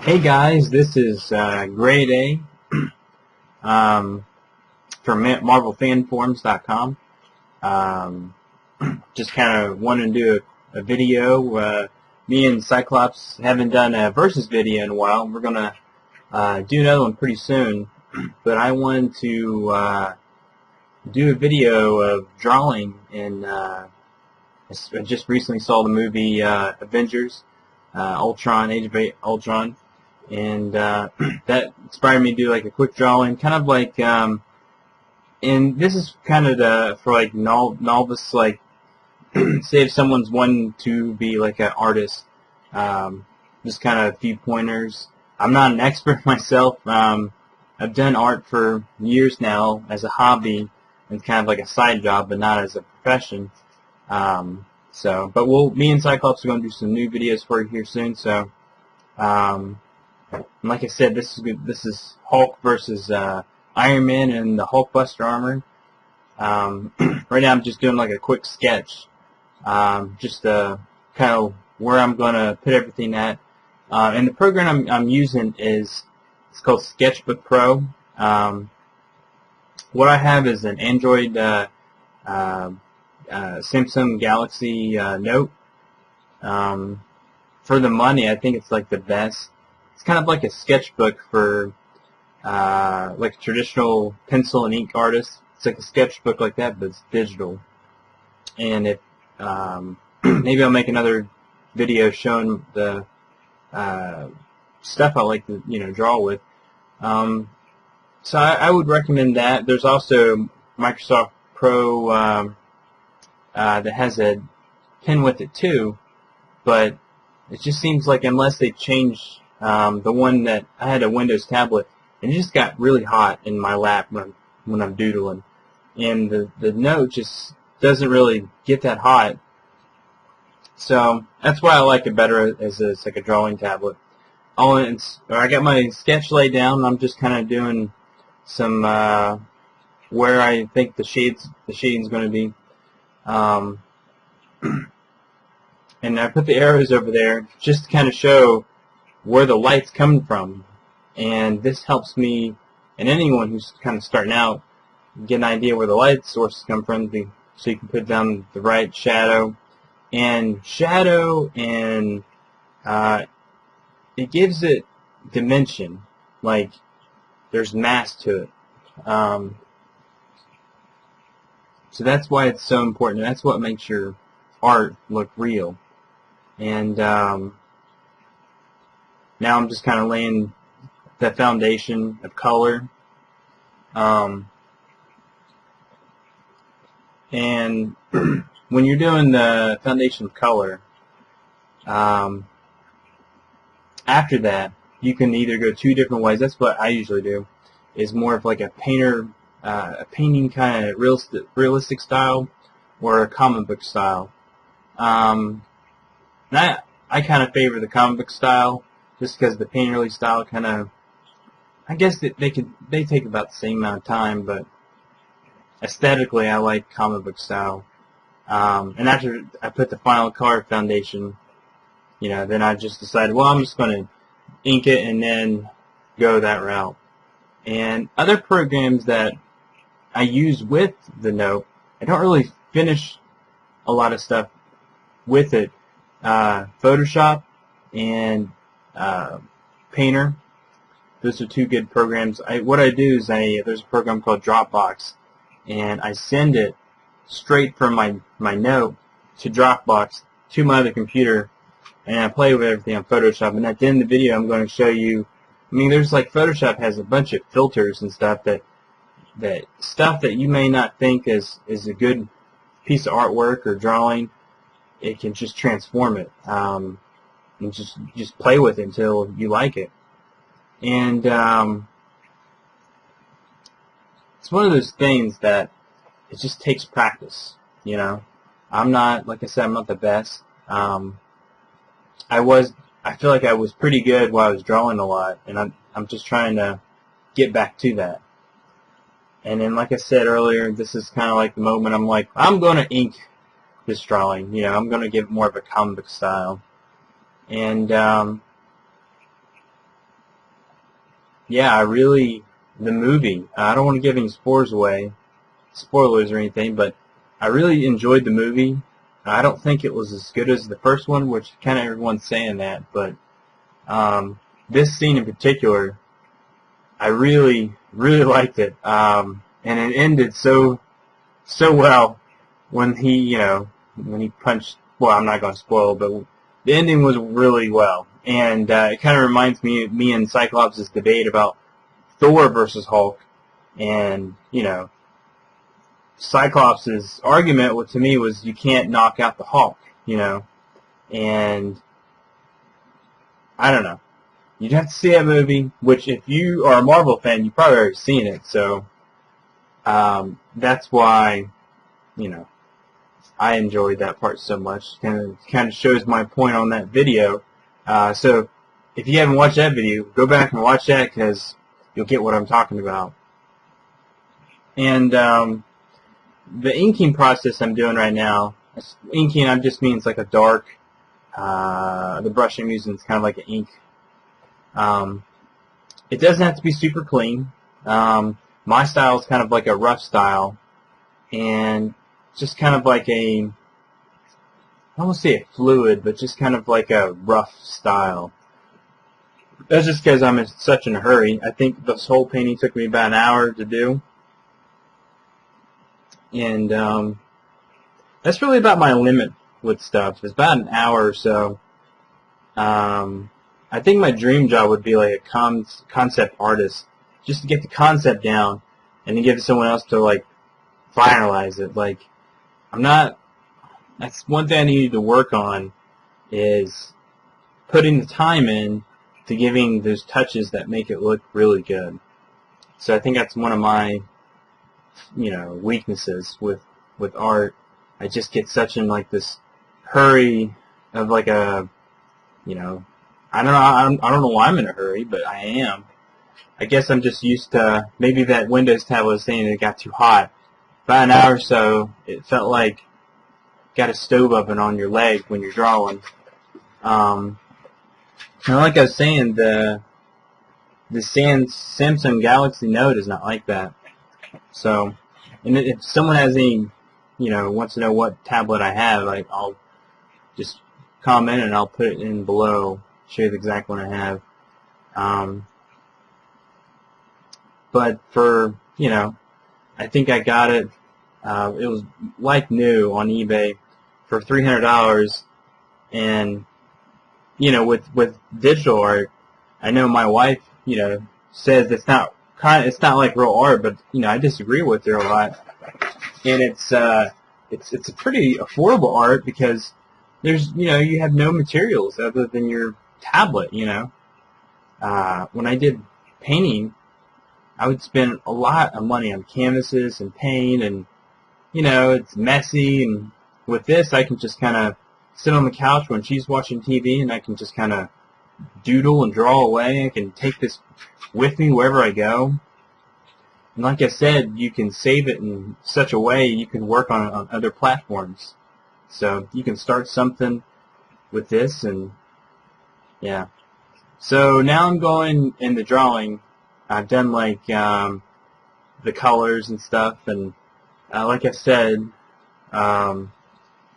Hey guys, this is Grade A from marvelfanforums.com. Just kind of wanted to do a video. Me and Cyclops haven't done a versus video in a while. We're going to do another one pretty soon. But I wanted to do a video of drawing. And I just recently saw the movie Avengers Ultron, Age of Ultron. And that inspired me to do like a quick drawing, kind of like, and this is kind of for like novice, like, say if someone's wanting to be like an artist, just kind of a few pointers. I'm not an expert myself. I've done art for years now as a hobby and kind of like a side job, but not as a profession. But me and Cyclops are going to do some new videos for you here soon. So, like I said, this is good. This is Hulk versus Iron Man and the Hulkbuster armor. Right now I'm just doing like a quick sketch, just kind of where I'm going to put everything at. And the program I'm using it's called Sketchbook Pro. What I have is an Android Samsung Galaxy Note. For the money, I think it's like the best. It's kind of like a sketchbook for like a traditional pencil and ink artist. It's like a sketchbook like that, but it's digital. And if maybe I'll make another video showing the stuff I like to draw with. So I would recommend that. There's also Microsoft Pro that has a pen with it too, but it just seems like unless they change the one that I had a Windows tablet, and it just got really hot in my lap when I'm doodling, and the note just doesn't really get that hot. So that's why I like it better as it's like a drawing tablet. I got my sketch laid down, and I'm just kind of doing some where I think the shading's going to be. And I put the arrows over there just to kind of show where the light's coming from. And this helps me and anyone who's kind of starting out get an idea where the light sources come from, so you can put down the right shadow. And it gives it dimension, like there's mass to it. So that's why it's so important. That's what makes your art look real. And now I'm just kind of laying the foundation of color. And when you're doing the foundation of color, after that, you can either go two different ways. That's what I usually do. Is more of like a painting kind of realistic style, or a comic book style. I kind of favor the comic book style, just because the painterly style kind of, I guess they take about the same amount of time, but aesthetically I like comic book style. And after I put the final color foundation, then I just decided, well, I'm just going to ink it and then go that route. And other programs that I use with the note, I don't really finish a lot of stuff with it. Photoshop and Painter, those are two good programs. What I do is there's a program called Dropbox, and I send it straight from my note to Dropbox to my other computer, and I play with everything on Photoshop. And at the end of the video, I'm going to show you. I mean, there's like Photoshop has a bunch of filters and stuff that you may not think is a good piece of artwork or drawing. It can just transform it, and just play with it until you like it. And it's one of those things that it just takes practice. I'm not, like I said, I'm not the best. I feel like I was pretty good while I was drawing a lot, and I'm just trying to get back to that. And then, like I said earlier, this is kind of like the moment I'm like, I'm going to ink this drawing. I'm going to give it more of a comic book style. And yeah, the movie, I don't want to give any spoilers or anything, but I really enjoyed the movie. I don't think it was as good as the first one, which kind of everyone's saying that, but this scene in particular, I really, really liked it. And it ended so well when when he punched, well, I'm not going to spoil, but the ending was really well. And it kind of reminds me of me and Cyclops' debate about Thor versus Hulk. And, Cyclops' argument to me was you can't knock out the Hulk, and I don't know. You'd have to see that movie, which if you are a Marvel fan, you've probably already seen it, so that's why, I enjoyed that part so much. Kind of shows my point on that video. So if you haven't watched that video, go back and watch that because you'll get what I'm talking about. And the inking process I'm doing right now, inking I just means like a dark, the brush I'm using is kind of like an ink. It doesn't have to be super clean. My style is kind of like a rough style, and just kind of like I won't say a fluid, but just kind of like a rough style. That's just because I'm in such a hurry. I think this whole painting took me about an hour to do. And that's really about my limit with stuff. It's about an hour or so. I think my dream job would be like a concept artist, just to get the concept down and then give it to someone else to like finalize it. Like, that's one thing I need to work on, is putting the time in to giving those touches that make it look really good. So I think that's one of my weaknesses with art. I just get such in like this hurry of like I don't know why I'm in a hurry, but I am. I guess I'm just used to, maybe that Windows tab was saying it got too hot. About an hour or so, it felt like got a stove oven on your leg when you're drawing. And like I was saying, the Samsung Galaxy Note is not like that. So, and if someone has any, wants to know what tablet I have, I'll just comment and I'll put it in below, show you the exact one I have. But for, I think I got it, it was like new on eBay for $300, and, with digital art, I know my wife, says it's not like real art, but I disagree with her a lot. And it's a pretty affordable art because there's you have no materials other than your tablet. When I did painting, I would spend a lot of money on canvases and paint, and it's messy. And with this, I can just kind of sit on the couch when she's watching TV, and I can just kind of doodle and draw away. I can take this with me wherever I go. And like I said, you can save it in such a way you can work on other platforms. So you can start something with this, and yeah. So now I'm going in the drawing. I've done like the colors and stuff, and like I said,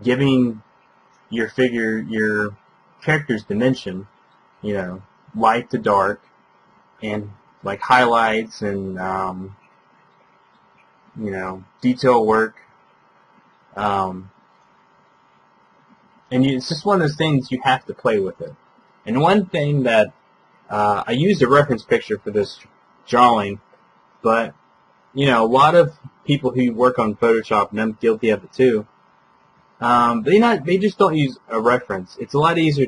giving your character's dimension, light to dark, and like highlights and detail work, and it's just one of those things you have to play with it. And one thing that I used a reference picture for this drawing, but a lot of people who work on Photoshop, and I'm guilty of it too, they just don't use a reference. It's a lot easier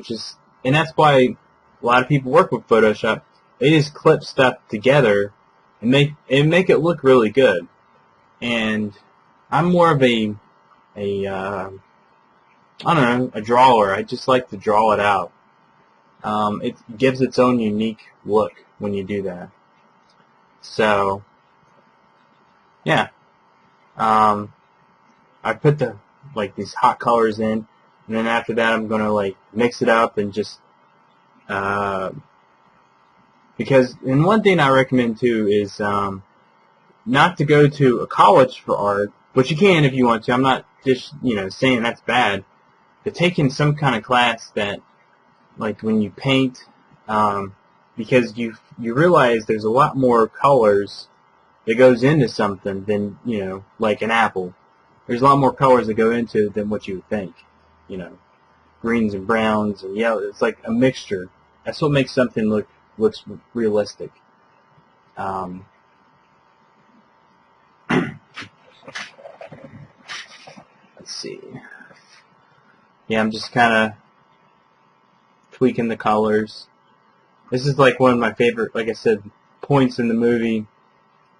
and that's why a lot of people work with Photoshop. They just clip stuff together and make it look really good. And I'm more of a drawer. I just like to draw it out. It gives its own unique look when you do that. So, yeah. I put these hot colors in, and then after that I'm gonna mix it up and just Because, and one thing I recommend too is not to go to a college for art, which you can if you want to. I'm not just, saying that's bad. But taking some kind of class that, like when you paint, because you realize there's a lot more colors that goes into something than, like an apple. There's a lot more colors that go into it than what you would think. Greens and browns and yellow. It's like a mixture. That's what makes something looks realistic. Let's see. Yeah, I'm just kind of tweaking the colors. This is like one of my favorite, like I said, points in the movie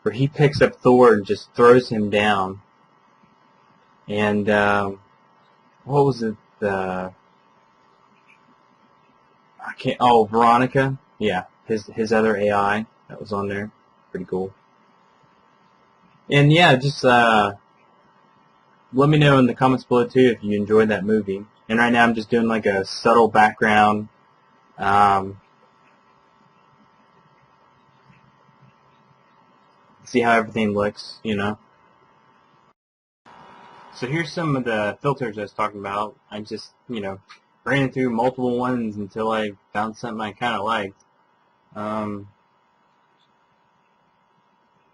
where he picks up Thor and just throws him down. And what was it? Veronica. Yeah, his other AI that was on there. Pretty cool. And yeah, just let me know in the comments below too if you enjoyed that movie. And right now I'm just doing like a subtle background. See how everything looks, So here's some of the filters I was talking about. I just, ran through multiple ones until I found something I kind of liked.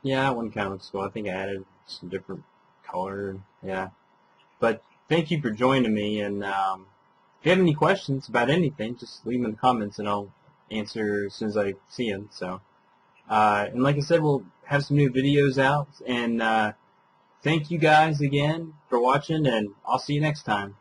Yeah, that one kind of looks cool. I think I added some different color. Yeah. But thank you for joining me. And if you have any questions about anything, just leave them in the comments and I'll answer as soon as I see them. So, and like I said, we'll have some new videos out. And thank you guys again for watching, and I'll see you next time.